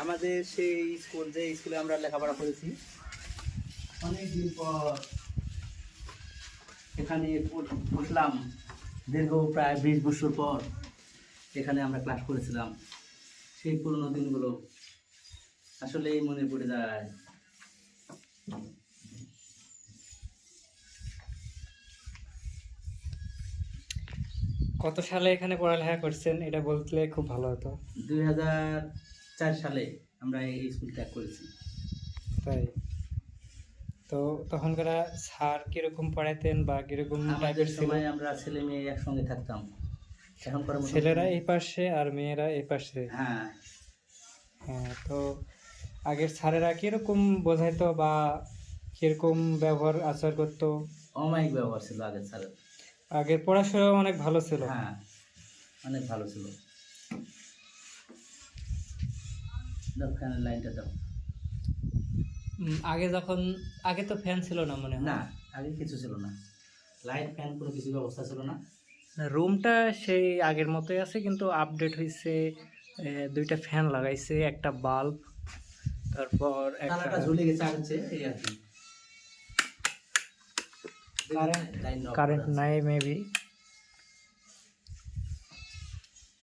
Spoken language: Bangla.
আমাদের সেই স্কুল, যে স্কুলে আমরা লেখাপড়া করেছি, অনেকদিন পর এখানে উঠলাম। দীর্ঘ প্রায় 20 বছর পর এখানে আমরা ক্লাস করেছিলাম। সেই পুরনো দিনগুলো আসলেই মনে পড়ে যায়। কত সালে এখানে পড়ালেখা করছেন এটা বললে খুব ভালো হতো। 2004 সালে আমরা এই স্কুল ত্যাগ করেছি। তাই তো তখনকার স্যার কিরকম পড়াতেন বা কিরকম আমাদের টাইপের ছিল? সময় আমরা ছেলে মেয়ে একসঙ্গে থাকতাম। এখনকার মতো ছেলেরা এই পাশে আর মেয়েরা এই পাশে। হ্যাঁ, হ্যাঁ, তো আগের স্যারেরা কিরকম বোঝাইতো বা কিরকম ব্যবহার আচার করতো? অমায়িক ব্যবহার ছিল আগের স্যারের। আগের পড়াশোনা অনেক ভালো ছিল। হ্যাঁ, অনেক ভালো ছিল। দাও ফ্যানের লাইনটা দাও। আগে তো ফ্যান ছিল না মনে না, আগে কিছু ছিল না, লাইট ফ্যান কোনো কিছু ব্যবস্থা ছিল না। রুমটা সেই আগের মতোই আছে, কিন্তু আপডেট হয়েছে। দুইটা ফ্যান লাগাইছে, একটা বাল্ব, তারপর তালাটা ঝুলে গেছে আগের চেয়ে, এই আর কি। কারেন্ট নাই মেবি।